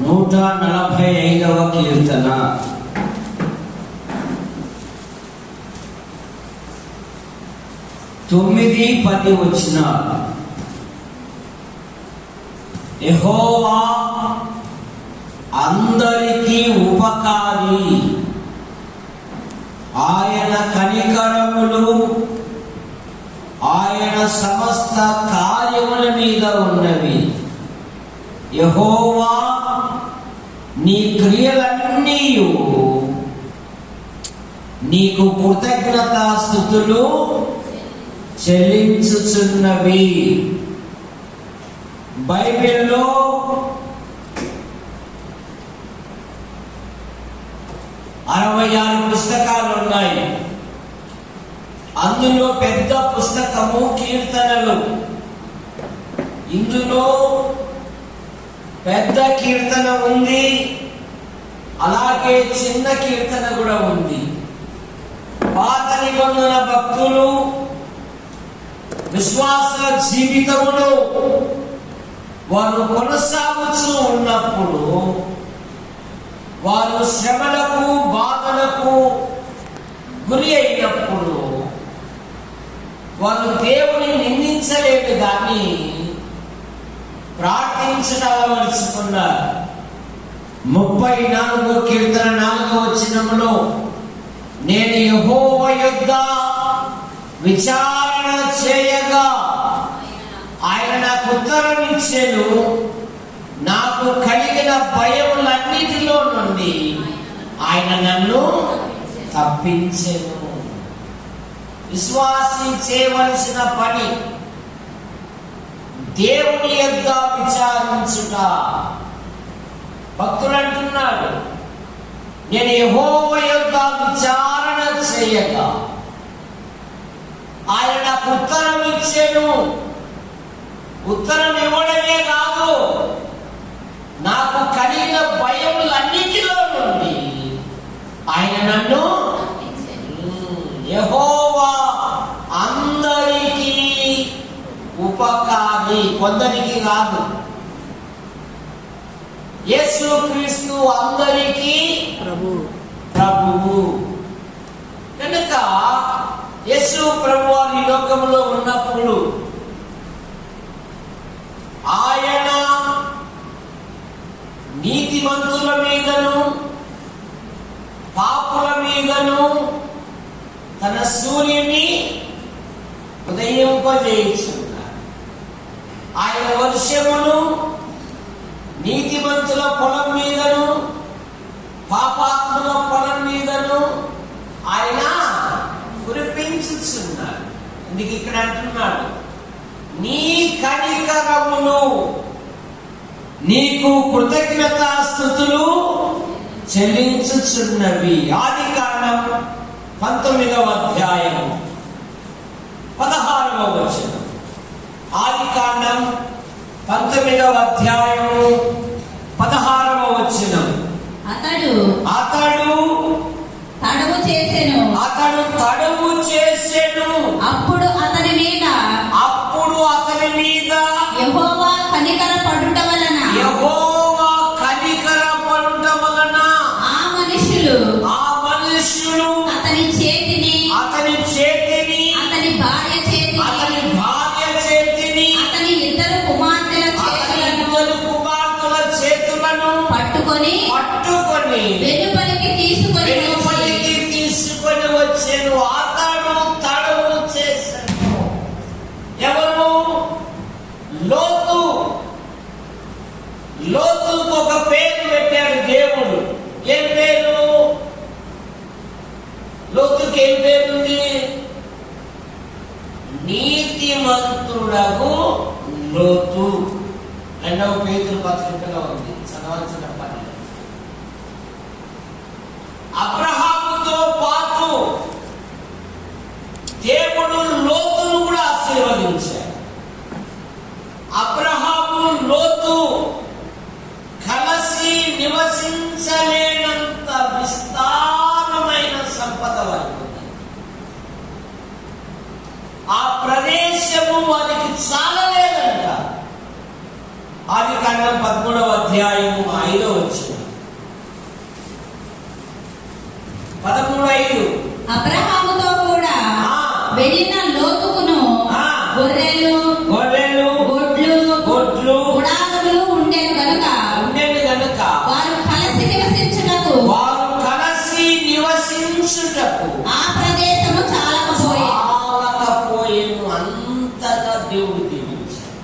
145వ కీర్తన. తొమ్మిది 10 వచనాలు. యెహోవా అందరికీ ఉపకారి, ఆయన కనికరములు ఆయన సమస్త కార్యముల మీద ఉన్నవి. యెహోవా నీ క్రియలన్నీ నీకు కృతజ్ఞతాస్తుతులు చెల్లించుచున్నవి. బైబిల్లో 66 పుస్తకాలు ఉన్నాయి. అందులో పెద్ద పుస్తకము కీర్తనలు. ఇందులో పెద్ద కీర్తన ఉంది, అలాగే చిన్న కీర్తన కూడా ఉంది. పాత నిబంధన భక్తులు విశ్వాస జీవితములో వారు కొనసాగుతూ ఉన్నప్పుడు, వారు శ్రమలకు బాధలకు గురి అయినప్పుడు వారు దేవుని నిందించలేదు కానీ ప్రార్థించడం అలవరుచుకున్నారు. 34వ కీర్తన 4వ వచనములో, నేను యెహోవా యొద్ద విచారణ చేయగా ఆయన నాకు ఉత్తరం ఇచ్చెను, నాకు కలిగిన భయములన్నిటిలో నుండి ఆయన నన్ను తప్పించెను. విశ్వాసి చేయవలసిన పని దేవుని యొద్ద విచారించుట. భక్తులు అంటున్నాడు, నేను యెహోవా యొద్ద విచారణ చేయగా ఆయన నాకు ఉత్తరం ఇచ్చెను. ఉత్తరం ఇవ్వడమే కాదు, నాకు కలిగిన భయములన్నిటిలో నుండి ఆయన నన్ను. యెహోవా అందరికీ ఉపకారి, కొందరికి కాదు. యేసుక్రీస్తు అందరికీ ప్రభువు కనుక యేసు ప్రభువు ఈ లోకంలో ఉన్నప్పుడు ఆయన నీతిమంతుల మీదను పాపుల మీదను తన సూర్యుని ఉదయింపజేయుచున్నాడు. ఆయన వర్షమును నీతిమంతుల పొలం మీదను పాపాత్ముల పొలం మీదను ఆయన కురిపించుచున్నాడు. అందుకే ఇక్కడ అంటున్నాడు, నీ కనికరములు నీకు కృతజ్ఞతాస్తుతులు చెల్లించుచున్నవి. ఆదికాండం 19వ అధ్యాయం 16వ వచనం. ఆదికాండం 19వ అధ్యాయము 16వ వచనం. అతడు తడవు చేసెను. అప్పుడు అతని మీద యెహోవా కనికర పడుట వలన ఆ మనుషులు అతని చేతిని అతని భార్య చేతిని అతని ఇద్దరు కుమార్తెల చేతులను పట్టుకొని వెలుపలికి తీసుకొని వచ్చాను. అతడు తడవు చేశాను. ఎవరు? లోతుకు ఒక పేరు పెట్టాడు దేవుడు. ఏం పేరు? లోతుకి ఏం పేరుంది? నీతిమంతుడగు లోతు. 2వ పేతురు పత్రికలో ఉంది, చదవాల్సిన పని. అబ్రహాముతో పాటు దేవుడు లోతును కూడా ఆశీర్వదించాడు. అబ్రహాము లోతు కలిసి నివసించలేనంత విస్తారమైన సంపద వారికి. ఆ ప్రదేశము వారికి చాలలేదంట. ఆదికాండం 13వ అధ్యాయము 5వ వచనం. 13:5. అబ్రహాముతో కూడా వెళ్ళిన లోతుకును గొర్రెలు గొడ్లు గుడారములు ఉండేను గనుక వారు కలిసి నివసించుటకు ఆ ప్రదేశము చాలకపోయేను. అంతగా దేవుడు దీవించాడు.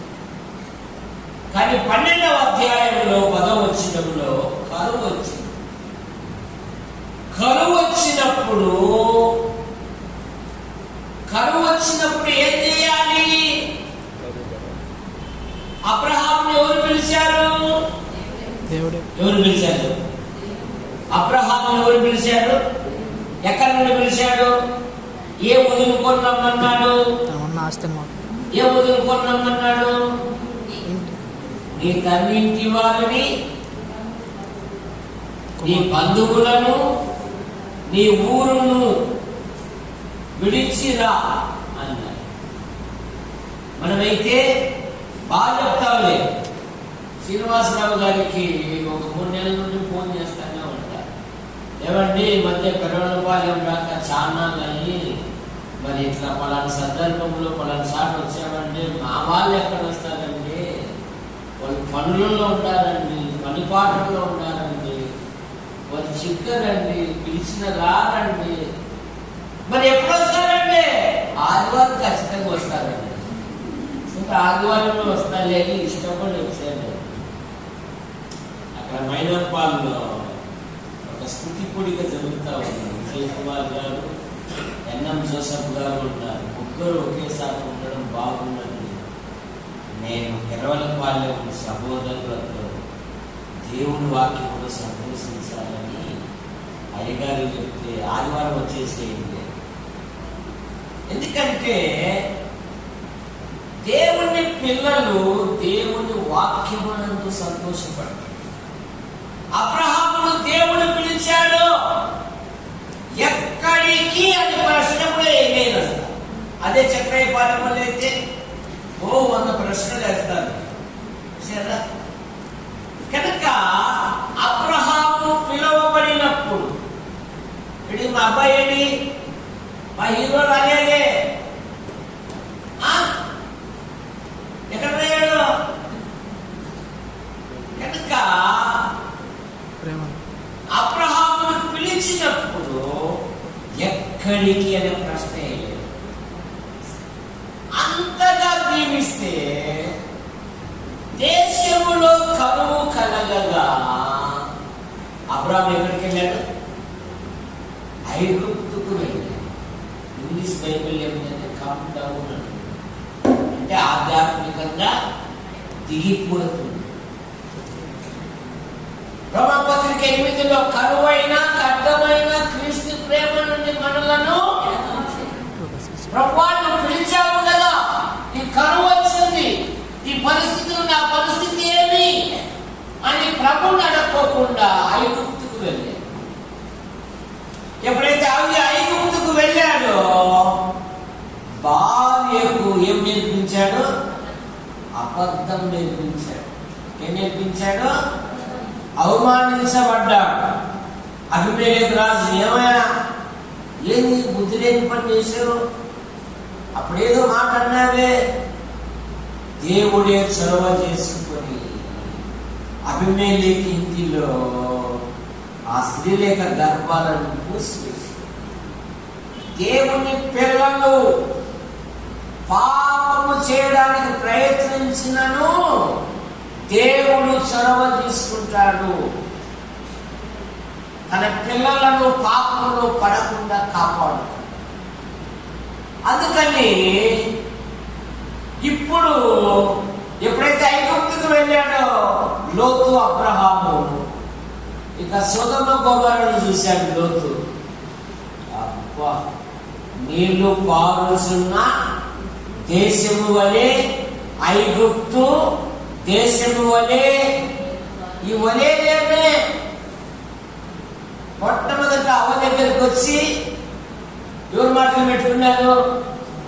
కానీ 12వ అధ్యాయంలో 10వ వచనంలో కరువు వచ్చింది. కరువు వచ్చినప్పుడు ఏం చేయాలి? అబ్రహాంని ఎవరు పిలిచారు? అబ్రహాంని ఎవరు పిలిచారు? ఎక్కడి నుండి పిలిచాడు? ఏ వదులుకొన్నామన్నాడు? ఏ వదులుకొన్నామన్నాడు? నీ తన్నింటి వారిని, నీ బంధువులను, నీ ఊరును విడిచిరా అన్నాడు. మనమైతే బాగా చెప్తాంలే. శ్రీనివాసరావు గారికి ఒక 3 నెలల నుండి ఫోన్ చేస్తానే ఉంటారు. ఏమండి ఈ మధ్య పెరవలపాలెం దాకా చాలా కానీ మరి ఇట్లా పలానా సందర్భంలో పలానా సార్లు వచ్చామంటే మా వాళ్ళు ఎక్కడ వస్తారండి? వాళ్ళు పనులలో ఉంటారండి, పనిపాటల్లో ఉంటారండి, వాళ్ళు చిక్కరండి, పిలిచిన రారండి. మరి ఎప్పుడు వస్తారండి? ఆదివారం ఖచ్చితంగా వస్తారండి. ఆదివారంలో వస్తాలే అని ఇష్టపడి వచ్చాను. అక్కడ మైనర్పాల్లో ఒక స్తుతి పొడిక జరుగుతూ ఉంది. విజయ్ కుమార్ గారు, ఎన్ఎం జోసఫ్ గారు ఉన్నారు. ముగ్గురు ఒకేసారి ఉండడం బాగుందండి. నేను పెరవలపాలెం సహోదరులతో దేవుని వాక్యంలో సంతోషించాలని అయ్యగారు చెప్తే ఆదివారం వచ్చేసేయండి. ఎందుకంటే దేవుని పిల్లలు దేవుని వాక్యమునందు సంతోషపడతారు. అబ్రహామును దేవుడు పిలిచాడు. ఎక్కడికి అని ప్రశ్న కూడా ఏమేది అసలు. అదే చక్రపాలెంలో అయితే 100 ప్రశ్నలు వేస్తారు. సరే, కనుక అబ్రహాము పిలువబడినప్పుడు ఇది మా అబ్బాయి ఏంటి, మా హీరో రాలేదే, ఎక్కడ పోయాడు? కనుక అబ్రహామును పిలిచినప్పుడు ఎక్కడికి అనే ప్రశ్న లేదు. అంతగా దీవిస్తే దేశములో కరువు కలగగా అబ్రహాం ఎక్కడికి వెళ్ళాడు? ఐగుప్తుకు వెళ్ళాడు. ఇంగ్లీష్ బైబిల్ ఏమిటంటే కమ్ డౌన్ అంటే ఆధ్యాత్మికంగా దిగిపోతుంది. రోమపత్రిక 8లో కరువైన ఖడ్గమైన క్రీస్తు ప్రేమ నుండి మనలను ప్రభువును పిలిచావు కదా, ఈ కరువు వచ్చింది, ఈ పరిస్థితులు, నా పరిస్థితి ఏమి అని ప్రభువుని అడగకుండా ఐగుప్తుకు వెళ్ళాడు. ఎప్పుడైతే ఐగుప్తుకు వెళ్ళాడో భార్యకు ఏం నేర్పించాడు? అబద్ధం నేర్పించాడు. ఏం నేర్పించాడు? అవమానించబడ్డాడు. అభిమేలెకు రాజు ఏమైనా ఏంది బుద్ధి లేని పని చేశారు, అప్పుడేదో మాట అన్నావే. దేవుడే చొరవ చేసుకొని అభిమేలెకు ఇంటిలో ఆ స్త్రీలేఖ గర్భాలను మూసివేసి దేవుని పిల్లలు పాపము చేయడానికి ప్రయత్నించినను దేవుడు చొరవ తీసుకుంటాడు. తన పిల్లలను పాపంలో పడకుండా కాపాడుతాడు. అందుకని ఇప్పుడు ఎప్పుడైతే ఐగుప్తుకు వెళ్ళాడో లోతు అబ్రహాము ఇక సొదొమ గొమొర్రాను చూశాడు. లోతు అబ్బా, నీళ్లు పారుచున్న దేశము వలె ఐగుప్తు దేశము వలె, ఈ వలేమే మొట్టమొదట అవ్వ దగ్గరికి వచ్చి ఎవరు మాటలు పెట్టుకున్నారు?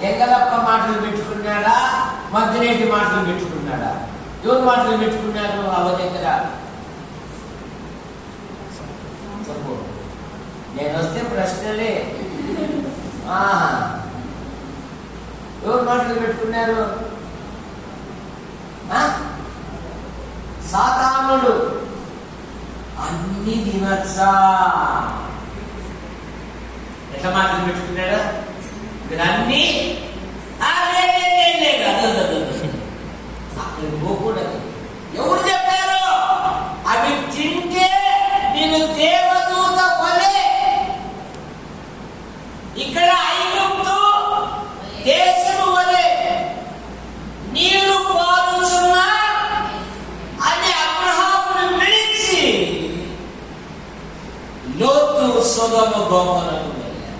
ఎంగలప్ప మాటలు పెట్టుకున్నాడా? మద్దినేటి మాటలు పెట్టుకున్నాడా? ఎవరు మాటలు పెట్టుకున్నారు అవ దగ్గర? చెప్పు, నేను వస్తే ప్రశ్నలే. ఎవరు మాటలు పెట్టుకున్నారు? సాతానుడు. అన్ని తినచ్చా? ఎట్లా మాటలు పెట్టుకున్నాడు? మీరు అన్ని అక్కడ పోకూడదు. ఎవరు చెప్పారు? అవి తింటే నేను దేవదూత వలె ఇక్కడ ఐగుప్తు దేశము వలె నీళ్లు పారుచున్నా అని అబ్రహామును విడిచి లోతు సొదొమ గొమొరకు వెళ్ళాడు.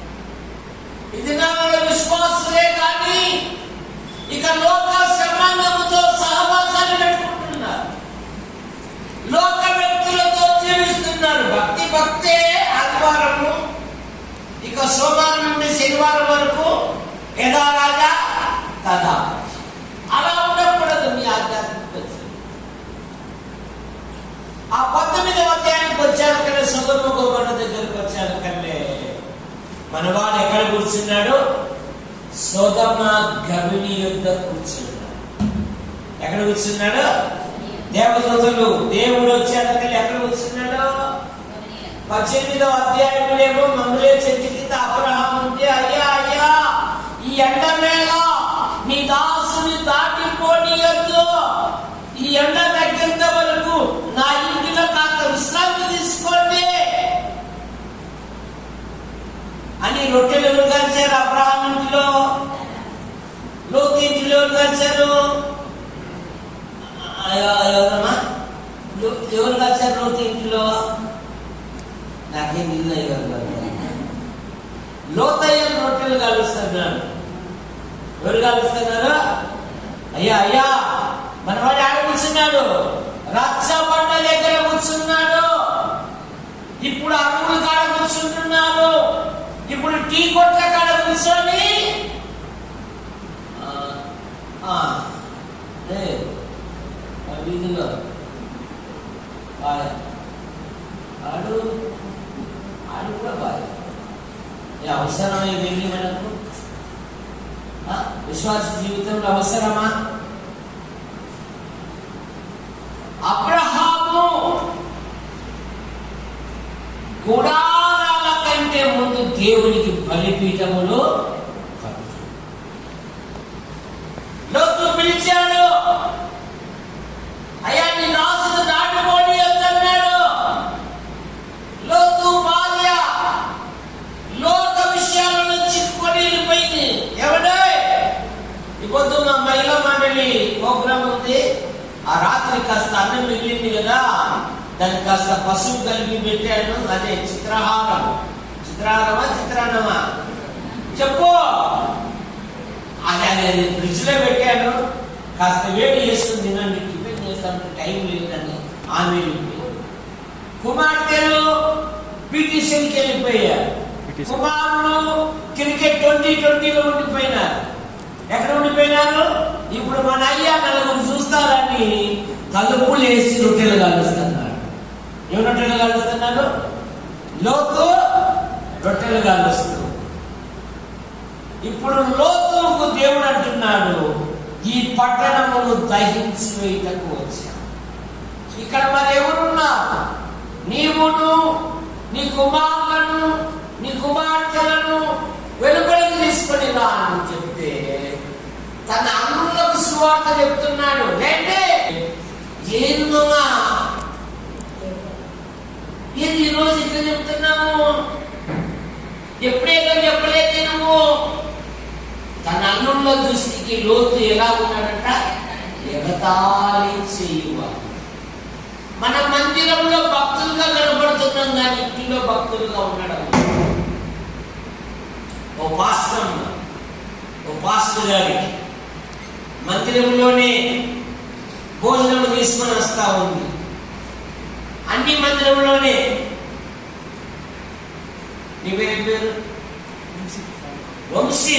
ఇది నా విశ్వాసమే కానీ ఇక లోక సంబంధముతో సహవాసాలు పెట్టుకుంటున్నారు, లోక వ్యక్తులతో జీవిస్తున్నారు. భక్తే ఆదివారము, ఇక సోమవారం నుండి శనివారం వరకు యథారాజా తదా. అలా ఉండకూడదు మీ ఆధ్యాత్మిక జీవితం. ఆ 19వ అధ్యాయానికి వచ్చాను కానీ సొదొమ గొమొర దగ్గరకు వచ్చాను కంటే మనవాడు ఎక్కడ కూర్చున్నాడు? సొదొమ గవిని యొద్ద కూర్చున్నాడు. ఎక్కడ కూర్చున్నాడు? దేవదూతలు దేవుడు వచ్చాడు ఎక్కడ కూర్చున్నాడు? 18వ అధ్యాయంలో మమ్రే చెట్టు కింద అబ్రహాము ఉంటే, అయ్యా అయ్యా ఈ ఎండ వేళ నీ దాసుని దాటిపోనియొద్దు, ఈ ఎండ తగ్గేంత వరకు నా ఇంటిలో కాస్త విశ్రాంతి తీసుకోండి అని రొట్టెలు ఎవరు కలిశారు? అబ్రహాం ఇంటిలో. లోతు ఇంటిలో ఎవరు కలిశారు? ఎవరు కలిశారు లోతు ఇంటిలో? నాకేం ఇల్లు లోతయ్య రొట్టెలు కలుస్తున్నారు. ఎవరు కలుస్తున్నారు? అయ్యా అయ్యా మనవాడు ఆడ కూర్చున్నాడు, రచ్చబండ దగ్గర కూర్చున్నాడు. ఇప్పుడు అరువుల కాడ కూర్చుంటున్నారు. ఇప్పుడు టీ కొట్ల కాడ కూర్చొని వీధిలో ఆడు కూడా బాగా అవసరమై వెళ్ళి మనకు విశ్వాస జీవితంలో అవసరమా? అబ్రహాము గుడారాల కంటే ముందు దేవునికి బలిపీఠములు లోతు పిలిచాడు. అయ్యా నీ దాసుడు దాటిపోని అన్నాడు. లోతు భార్య లోక విషయాలను చిక్కుకొని వెళ్ళిపోయింది. ఎవడే ఇప్పుడు మా మహిళా మండలి ప్రోగ్రామ్ ఉంది, ఆ రాత్రి కాస్త అన్నం మిగిలింది కదా, దానికి కాస్త పసుపు కలిపి పెట్టాను. అదే చిత్రహారమా చిత్రాన్నమా చెప్పు. అది ఫ్రిడ్జ్ లో పెట్టాను, కాస్త వేడి చేసుకుని తినండి, టిఫిన్ చేస్తాను, టైం లేదని ఆమె. కుమార్తెలు పిటిషన్కి వెళ్ళిపోయారు, కుమారులు క్రికెట్ 2020లో ఉండిపోయినారు. ఎక్కడ ఉండిపోయినారు? ఇప్పుడు మన అయ్యా నలుగురు చూస్తారని తలుపులు వేసి రొట్టెలు కాలుస్తున్నాడు. ఏం రొట్టెలు కాలుస్తున్నాడు? లోతు రొట్టెలు కాలుస్తూ. ఇప్పుడు లోతుకు దేవుడు అంటున్నాడు, ఈ పట్టణమును దహించి వేయటకు వచ్చాను. ఇక్కడ మరి ఎవరున్నారు? నీవును నీ కుమారులను నీ కుమార్తెలను వెలుపలికి తీసుకొని రా అని చెప్తే తన అన్నులకు సువార్త చెప్తున్నాడు. ఏంది ఈరోజు ఇట్లా చెప్తున్నాము? ఎప్పుడేదో చెప్పలేదు నువ్వు. తన అన్నుల దృష్టికి లోతు ఎలా ఉన్నాడంట? ఎగతాళి చేయువాడు. మన మందిరంలో భక్తులుగా కనబడుతున్నాం కానీ ఇంటిలో భక్తులుగా ఉండడం. ఓ పాస్టర్ గారికి మందిరంలోనే భోజనం తీసుకొని వస్తా ఉంది, అన్ని మందిరంలోనే. నీ పేరు వంశీ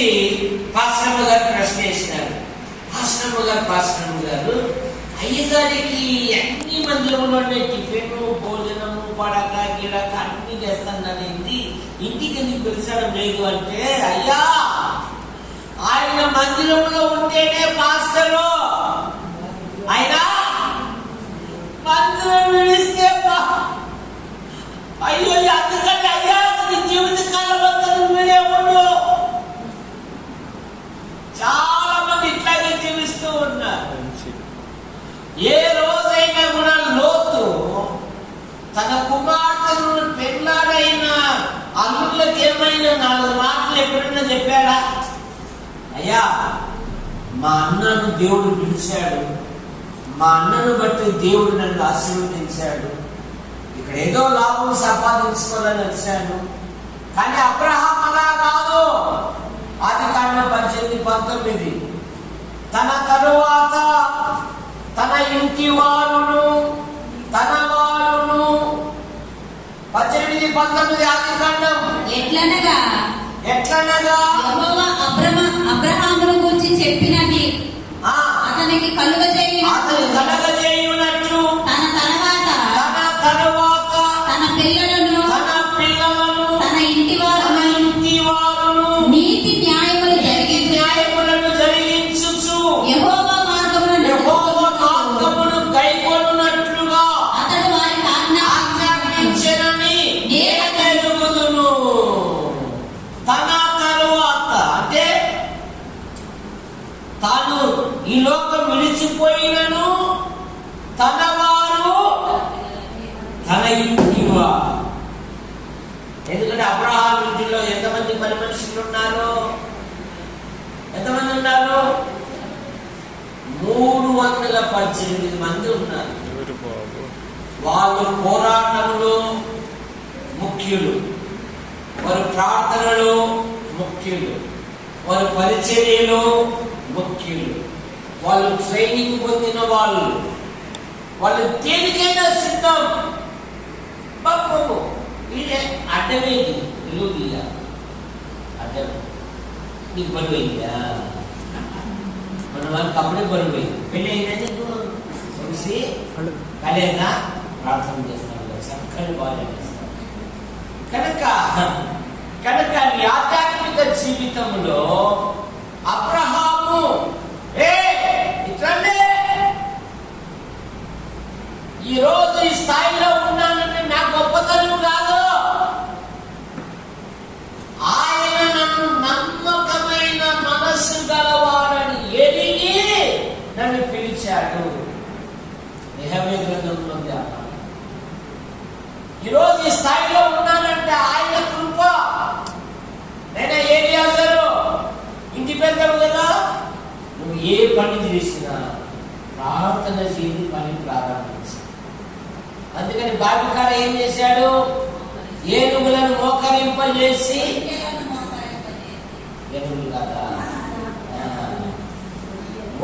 పాశ్రమ గారు ప్రశ్న వేసినారు. పాశ్రమ గారు అయ్యగారికి అన్ని మందిరంలోనే టిఫిన్, భోజనము, పడక గిడక అన్ని చేస్తాననేది ఇంటికి ఎందుకు పిలిచడం లేదు అంటే, అయ్యా ఆయన మందిరంలో ఉంటేనే పాస్టరు, ఆయన మందిరం విడిస్తే అయ్యో అందుకని అయ్యా నీ జీవితకాలం అంతా నువ్వే ఉండు. చాలా మంది ఇట్లాగే జీవిస్తూ ఉన్నారు. ఏ రోజైనా కూడా లోతు తన కుమార్తెను పెళ్ళాడైన అల్లుళ్ళకి ఏమైనా 4 మాటలు ఎప్పుడైనా చెప్పాడా? అయ్యా మా అన్నను దేవుడు పిలిచాడు, మా అన్నను బట్టి దేవుడు నన్ను ఆశీర్వదించాడు, ఇక్కడ ఏదో లాభం సంపాదించుకోవాలని వచ్చాను. కానీ అబ్రహాం అలా కాదు. ఆదికాండం 18:19 తన తరువాత తన ఇంటి వారును తన వారును 18:19 ఆదికాండం ఎట్లనగా యెహోవా అబ్రహామును గురించి చెప్పినది అతనికి కలుగజేయునట్లు తన తరువాత తన పిల్లలను తన ఇంటి వారును నీతి న్యాయములను జరిగించుచు యెహోవా మార్గమును కైకొనున్నట్లుగా అతడు వారికి ఆజ్ఞాపించెనని నేను ఎరుగుదును. తన తరువాత అంటే తాను ఈ లోకం విడిచిపోయినను తన వారు తన ఇంటి వారు. ఎందుకంటే అబ్రహాం ఇంటిలో ఎంతమంది పని మనుషులు ఉన్నారు? ఎంతమంది ఉన్నారు? 318 మంది ఉన్నారు. వాళ్ళు పోరాటంలో ముఖ్యులు, వారు ప్రార్థనలో ముఖ్యులు, వారు పరిచర్యలో ముఖ్యులు, వాళ్ళు ట్రైనింగ్ పొందిన వాళ్ళు దేనికైనా సిద్ధం. పాపము వీడే అడ్డమేది నిలువుగా అడ్డం నీకు బరువైందా? మన వాళ్ళకి అప్పుడే బరువైంది. పెళ్ళి అయిందంటే చూసి కలేదా ప్రార్థన చేస్తాను, చక్కని బాగా చేస్తాను. కనుక నీ ఆధ్యాత్మిక జీవితంలో అబ్రహాము ఇట్లనే ఈ రోజు ఈ స్థాయిలో ఉన్నానంటే నా గొప్పతనం కాదు. ఆయన నన్ను నమ్మకమైన మనస్సు గలవాడని ఎరిగి నన్ను పిలిచాడు. నెహెమ్యా గ్రంథంలో ఈరోజు ఈ స్థాయిలో ఉన్నానంటే ఆయన కృప. నేను ఏలియాజరు ఇంటి పెద్దవు కదా, నువ్వు ఏ పని చేసినా ప్రార్థన చేసి పని ప్రారంభించు. అందుకని బాబికాడ ఏం చేశాడు? ఏనుగులను మోకరింపజేసి, ఏనుగులు కదా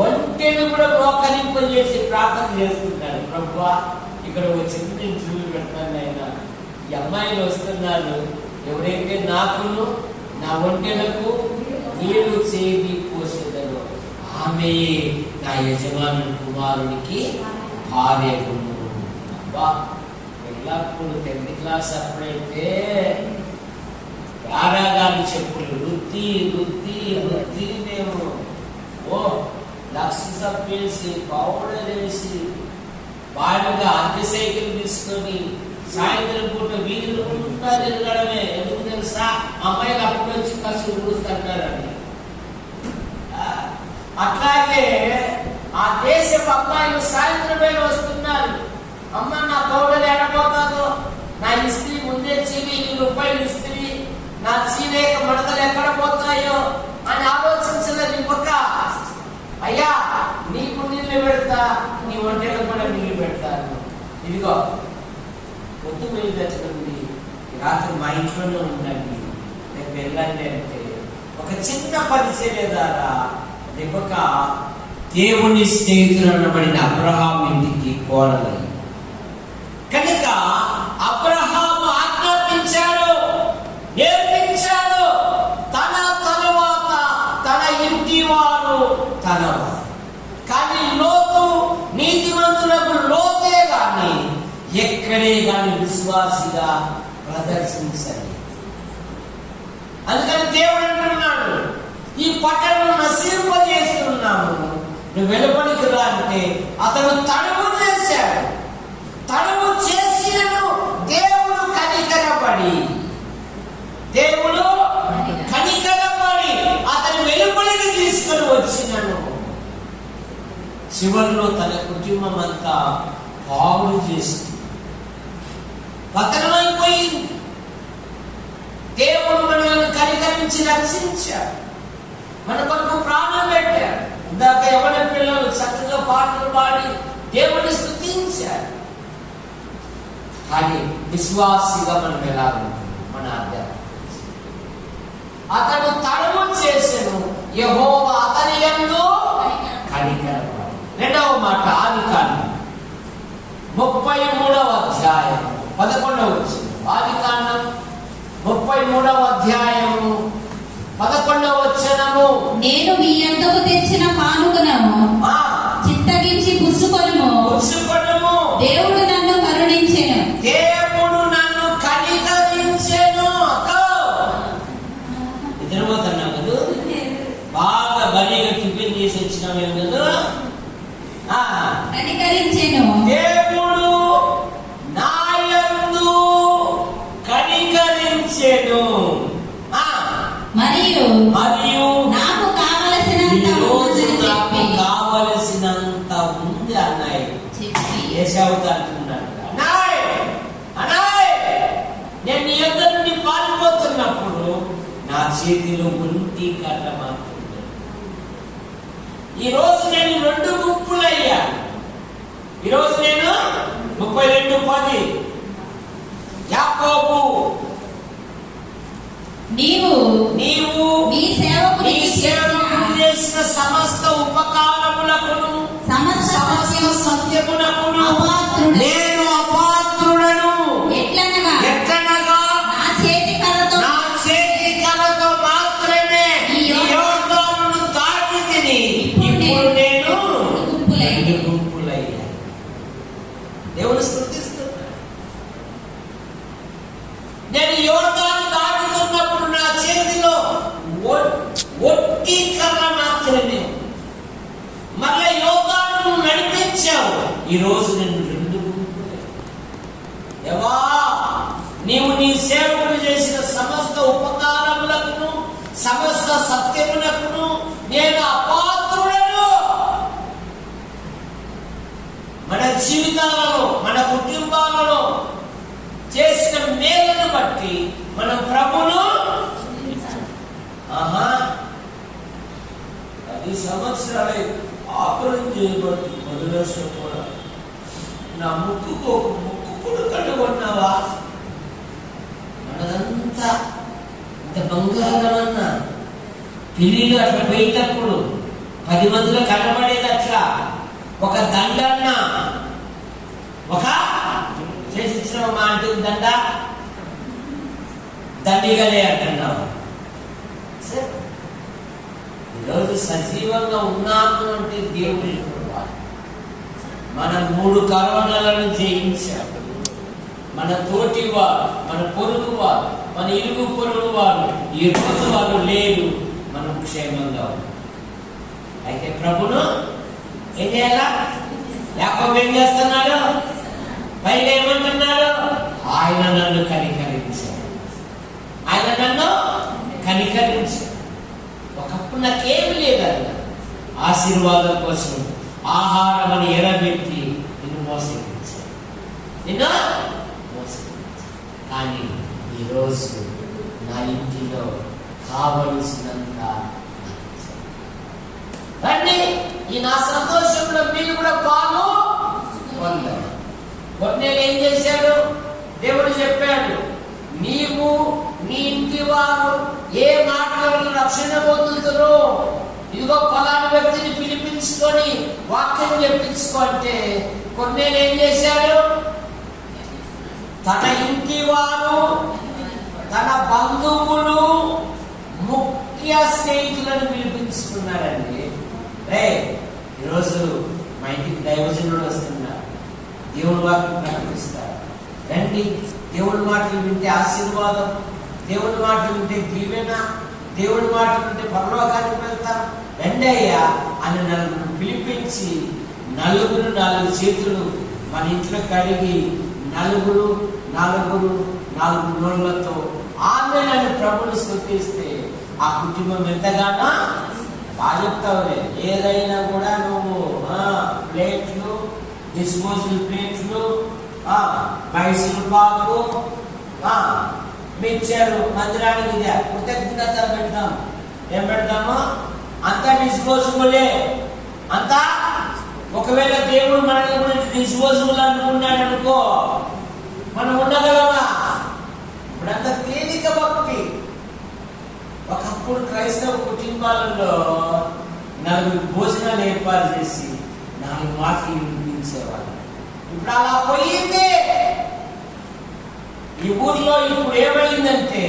ఒంటెను కూడా మోకరింపజేసి ప్రార్థన చేస్తున్నాడు. ప్రభువా ఇక్కడ ఒక చిన్న ఇంటర్వ్యూ పెడతాను అయినా, ఈ అమ్మాయిలు వస్తున్నారు, ఎవరైతే నాకును నా ఒంటెలకు నీళ్లు చేది పోసేదను ఆమె నా యజమాను కుమారునికి భార్యకును. అబ్బా ఎల్లప్పుడు 10th క్లాస్ అప్పుడైతే రాగాలి చెప్పులు వృత్తి వృత్తి వృత్తి మేము లక్ష వేసి పౌడర్ వేసి బాగా అద్దె సైకిల్ తీసుకొని సాయంత్రం పూట వీధులు తిరగడమే. ఎందుకు తెలుసా? అమ్మాయిలు అప్పుడు వచ్చి కసులు ఊడుస్తుంటారని. అట్లాగే ఆ దేశపు అమ్మాయిలు సాయంత్రం వేళ వస్తున్నారు. అమ్మ నా పౌడర్ ఎడపోతాదో, నా ఇస్త్రీ ముందే చీని 2 రూపాయలు ఇస్త్రీ, నా చీనేక మడతలు ఎక్కడ పోతాయో అని ఆలోచించలేదు. ఇంకొక అయ్యా నీకు నీళ్ళు పెడతా, నీ ఒంటెలకు కూడా నీళ్ళు పెడతాను. ఇదిగో పొద్దు వెళ్ళి తెచ్చుకుంది, రాత్రి మా ఇంట్లోనే ఉండండి, నేను వెళ్ళండి అంటే ఒక చిన్న పరిచయం ద్వారా రిబెక్క దేవుని స్నేహితులు అనబడిన అబ్రహాం ఇంటికి కోరలేదు. కనుక అబ్రహాము ఆజ్ఞాపించాడు, నేర్పించాడు. తన తరువాత తన ఇంటి వారు తన వారు. కానీ లోతు నీతిమంతుడు విశ్వాసిగా ప్రదర్శించండి. అందుకని దేవుడు అంటున్నాడు, ఈ పట్టణం నశింపజేస్తున్నాము, నువ్వు వెలుపలికి రా అంటే అతను తడువు చేశాడు. తడువు చేసినను దేవుడు కనికరపడి అతని వెలుపలికి తీసుకొని వచ్చినను చివరిలో తన కుటుంబం అంతా పాడు చేసి పతనమైపోయింది. దేవుడు మనల్ని కనికరించి రక్షించాడు, మన కొరకు ప్రాణం పెట్టాడు. ఇందాక యవ్వన పిల్లలు చక్కగా పాటలు పాడి దేవుని స్తుతించారు. కానీ విశ్వాసిగా మనం ఎలా ఉంటుంది? మన అధ్యాత్మ అతడు తడువు చేసెను, యెహోవా అతని యందు కనికరపడెను. రెండవ మాట ఆదికాండం 33వ అధ్యాయం 11వ వచనం. ఆదికాండం 33వ అధ్యాయము 11వ వచనము. నేను మీ యొద్దకు తెచ్చిన కానుకను చిత్తగించి పుచ్చుకొనుము. దేవుడు నన్ను కరుణించెను. దేవుడు నన్ను కనికరించెను. నిద్రపోతున్నాం కదా, బాగా బలిగా టిఫిన్ చేసి వచ్చినామేం కదా. కనికరించెను. దేవుడు నా యందు కనికరించెను. మరియు నాకు కావలసినంత ఉంది అన్నాయి. ఏశావుతో అంటున్నాడు, నేను నీ యొద్ద నుండి పారిపోతున్నప్పుడు నా చేతిలో ఒంటి కర్ర మాత్రమే. ఈరోజు నేను 2 గుంపులయ్యాను. ఈరోజు నేను 32:10 యాకోబు నీవు నీ సేవకునికి చేసిన సమస్త ఉపకారములకును సమస్త సత్యమునకును నేను అపాత్రుడను. ఎట్లనగా నా చేతి కర్రతో మాత్రమే ఈ యోర్దానును దాటి తిని ఇప్పుడు నేను 2 గుంపులయ్యా. దేవుని స్తుతిస్తున్నాడు. నేను యోర్దాను దాటుతున్నప్పుడు నా చేతిలో ఒట్టి కర్ర మాత్రమే. మళ్ళీ యోర్దాను నడిపించావు. ఈరోజు నేను 2 గుంపులే. దేవా, నీవు నీ సేవకులు చేసిన సమస్త ఉపకారములకును సమస్త సత్యములకును నేను అపాత్రుడను. మన జీవితాలలో మన కుటుంబాలలో చేసిన మేలను బట్టి మనం ప్రభును 10 సంవత్సరాలు ఆపరేషన్ చేయబడి మొదలసం కూడా నా ముక్కు కూడా కట్టుకున్నావా? మనదంతా ఇంత బంగారం అన్నా పిల్లిలు అట్లా పోయేటప్పుడు 10 మందిలో కనబడేది అట్లా ఒక దండన్నా ఒక చేసి ఇచ్చిన మా అంటుంది దండిగలే అంటున్నావు. ఈరోజు సజీవంగా ఉన్నాము అంటే దేవుడి మన 3 కరోనాలను జయించాడు. మన తోటి వారు, మన పొరుగు వారు, మన ఇరుగు పొరుగు వారు ఈ రోజు వారు లేరు, మనం క్షేమంగా ఉన్నాం. అయితే ప్రభును ఏం చేయాలా? యాకోబు ఏం చేస్తున్నాడు? పైగా ఏమంటున్నాడు? ఆయన నన్ను కనికరించాడు. ఆయన నన్ను కనికరించాడు. ఒకప్పుడు నాకేమి లేదన్న ఆశీర్వాదం కోసం ఆహారం అని ఎరబెట్టి నిన్ను మోసగించాడు. కానీ ఈరోజు నా ఇంటిలో కావలసినంత రండి, ఈ నా సంతోషంలో మీరు కూడా పాలు పొందండి. కొన్నేళ్ళు ఏం చేశాడు? దేవుడు చెప్పాడు, నీవు నీ ఇంటి వారు ఏ మాటలను రక్షణ పొందుతారో ఇదిగో ఫలానా వ్యక్తిని పిలిపించుకొని వాక్యం చెప్పించుకుంటే కొన్నేళ్ళు ఏం చేశాడు? తన ఇంటి వారు, తన బంధువులు, ముఖ్య స్నేహితులను పిలిపించుకున్నాడండి. ఈరోజు మా ఇంటికి దైవజనుడు వస్తున్నారు, దేవుని వాక్యం ప్రకటిస్తారు. రండి, దేవుడి మాటలు వింటే ఆశీర్వాదం, దేవుడి మాటలు వింటే దీవెన, దేవుడి మాటలు వింటే పరలోకానికి వెళ్తాం, రండి అయ్యా అని నలుగురు పిలిపించి 4 చేతులు మన ఇంట్లో కడిగి 4 నోళ్లతో ఆమె నన్ను ప్రభుని స్తుతిస్తే ఆ కుటుంబం ఎంతగానో బాగా చెప్తావులే. ఏదైనా కూడా నువ్వు ప్లేట్లు, డిస్పోజల్ ప్లేట్లు, మైసూరు పాకు, మిక్చరు మందిరానికి ఇదే కృతజ్ఞత పెడతాం. ఏం పెడతాము? అంతా డిస్పోజబులే, అంతా. ఒకవేళ దేవుడు మనకి గురించి డిస్పోజబుల్ అనుకున్నాడు అనుకో, మనం ఉండగలమా? ఇప్పుడంతా తేలిక భక్తి. ఒకప్పుడు క్రైస్తవ కుటుంబాలలో 4 భోజనాలు ఏర్పాటు చేసి 4 మాటలు వినిపించేవాళ్ళు. ఇప్పుడు అలా పోయింది. ఈ ఊర్లో ఇప్పుడు ఏమైందంటే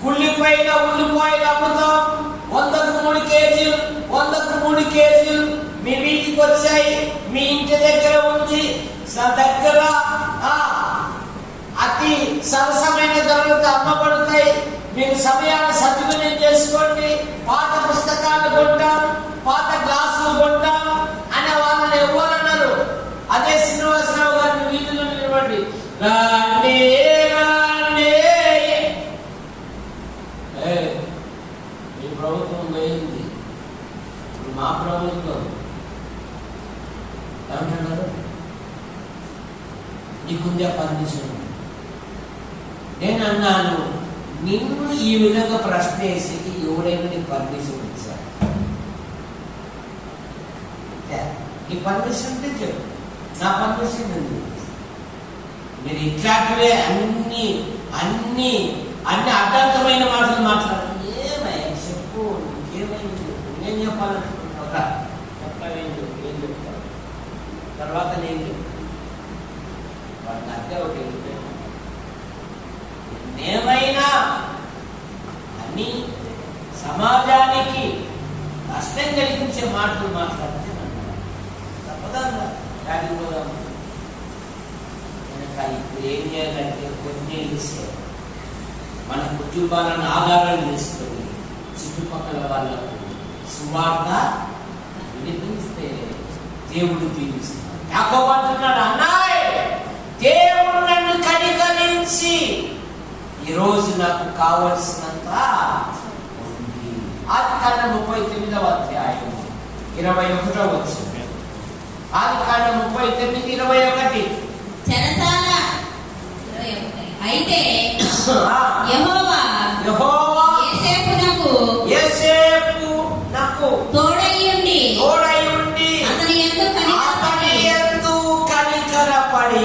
కుళ్ళిపోయిన ఉల్లిపాయలు అమ్ముతాం, 100కు 3 కేజీలు, 100కు 3 కేజీలు మీ వీటికి వచ్చాయి, మీ ఇంటి దగ్గర ఉంది, దగ్గర అతి సరసమైన ధరలతో అమ్మబడతాయి, మీరు సమయాన్ని సద్వినియోగం చేసుకోండి, పాత పుస్తకాలు కొంటాం, పాత గ్లాసులు కొంటాం అనే వాళ్ళని ఎవరన్నారు? అదే శ్రీనివాసరావు గారిని వీధిలో నిలబడి రాండి రాండి, మీ ప్రభుత్వం పోయింది, ఇప్పుడు మా ప్రభుత్వం ఏమంటున్నారు? నీకుందే పర్మిషన్. నేను అన్నాను, నిన్ను ఈ విధంగా ప్రశ్న వేసి ఎవరైనా నీకు పర్మిషన్ ఇచ్చారు? నీ పర్మిషన్ ఉంటే చెప్పు, నా పర్మిషన్ ఉంది. మీరు ఇట్లాంటివే అన్ని అన్ని అన్ని అర్థార్థమైన మాటలు మాట్లాడారు. ఏమయ్యా చెప్పు, ఇంకేమైంది? నేను చెప్పాలనుకుంటున్నా, చెప్పాలేం చెప్పు, ఏం చెప్తాను తర్వాత నేను చెప్తాను. వాడిని అర్థం ఒకటి ఏమైనా అన్ని సమాజానికి నష్టం కలిగించే మాటలు మాట్లాడితే తప్పదన్నా రాగిపోదాం. ఇప్పుడు ఏం చేయాలంటే కొన్ని విషయాలు మన కుటుంబాలను ఆధారం చేసుకొని చుట్టుపక్కల వాళ్ళకు సువార్త వినిపిస్తే దేవుడు దీవిస్తాడు. యాకోబు అంటున్నాడు, అన్నాయ్ దేవుడు నన్ను కనికరించి ఈరోజు నాకు కావలసినంత ఉంది. ఆదికాండం 39వ అధ్యాయం 21వ వచనం. ఆదికాండం 39:21. చెరసాల అయితే యెహోవా యోసేపునకు తోడైయుండి అతని యందు కనికరపడి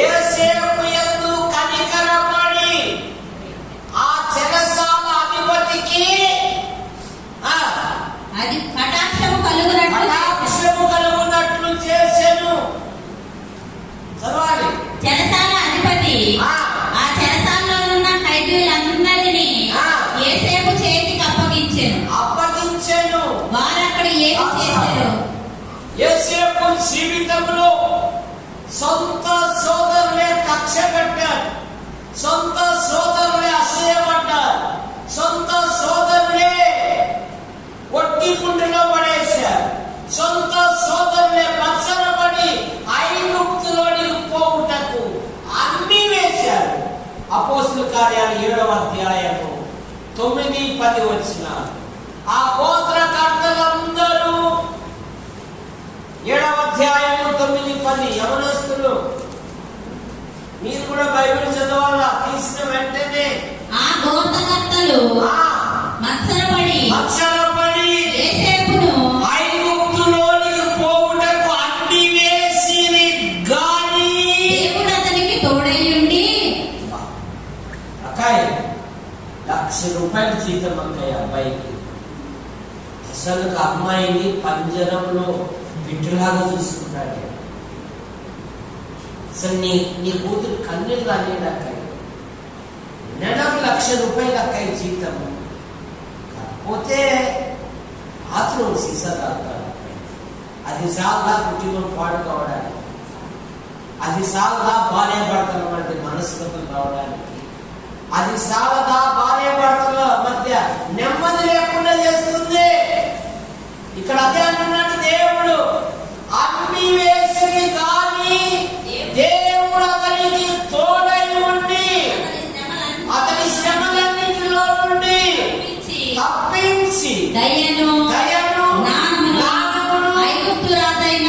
యోసేపు యందు కనికరపడి ఆ చెరసాల అధిపతికి అది కటాక్షము కలుగునట్లు చేసెను. చదవాలి. చెరసాల అధిపతి ఆ చెరసాలలో ఉన్న ఖైదీలందరినీ యోసేపు చేతికి అప్పగించెను. వారు అక్కడ ఏమి చేశారు? యోసేపు జీవితంలో సొంత సోదరులే కక్ష కట్టారు, సొంత సోదరులే అసహ్యపడ్డారు, సొంత సోదరులే ఒట్టి కుండలో పడేశారు, సొంత సోదరులే పచ్చరపడి ఐగుప్తులోని పోవుటకు అన్ని వేశారు. అపోస్తుల కార్యాలు 7వ అధ్యాయము 9-10 వచనాలు. ఆ గోత్రకర్తలందరూ 7వ అధ్యాయము 9-10. యవనస్తులు మీరు కూడా బైబిల్ చదవాలా, తీసిన వెంటనే ఆ గోత్రకర్తలు మత్సరపడి యోసేపును ఐగుప్తులోనికి పోవుటకు అన్ని వేసిరి, గాని దేవుడు అతనికి తోడైయుండి. అక్కాయ్ ₹1,00,000 జీతం అక్కాయి అబ్బాయికి. అసలు అమ్మాయిని పంజరంలో బిడ్డలాగా చూసుకుంటాడు. అసలు నీ కూతురు కన్నీళ్ళు రాలేదు అక్కాయి. నెలకు ₹1,00,000 అక్కాయి జీతం. కాకపోతే ఆత్రం సీసా తాగుతాడు. అది చాలా కుటుంబం పాడుకోవడానికి. అది సాలదా భార్య భర్తల మధ్య మనస్పర్ధలు రావడానికి? అది సాలదా భార్య భర్తల మధ్య నెమ్మది లేకుండా చేస్తుంది? ఇక్కడ అదే అంటున్నాడు దేవుడు, అన్ని వేసి కానీ దేవుడు అతనికి తోడై ఉండి అతని శ్రమలన్నింటిలో నుండి తప్పించి దయను ఐగుప్తు రాజైన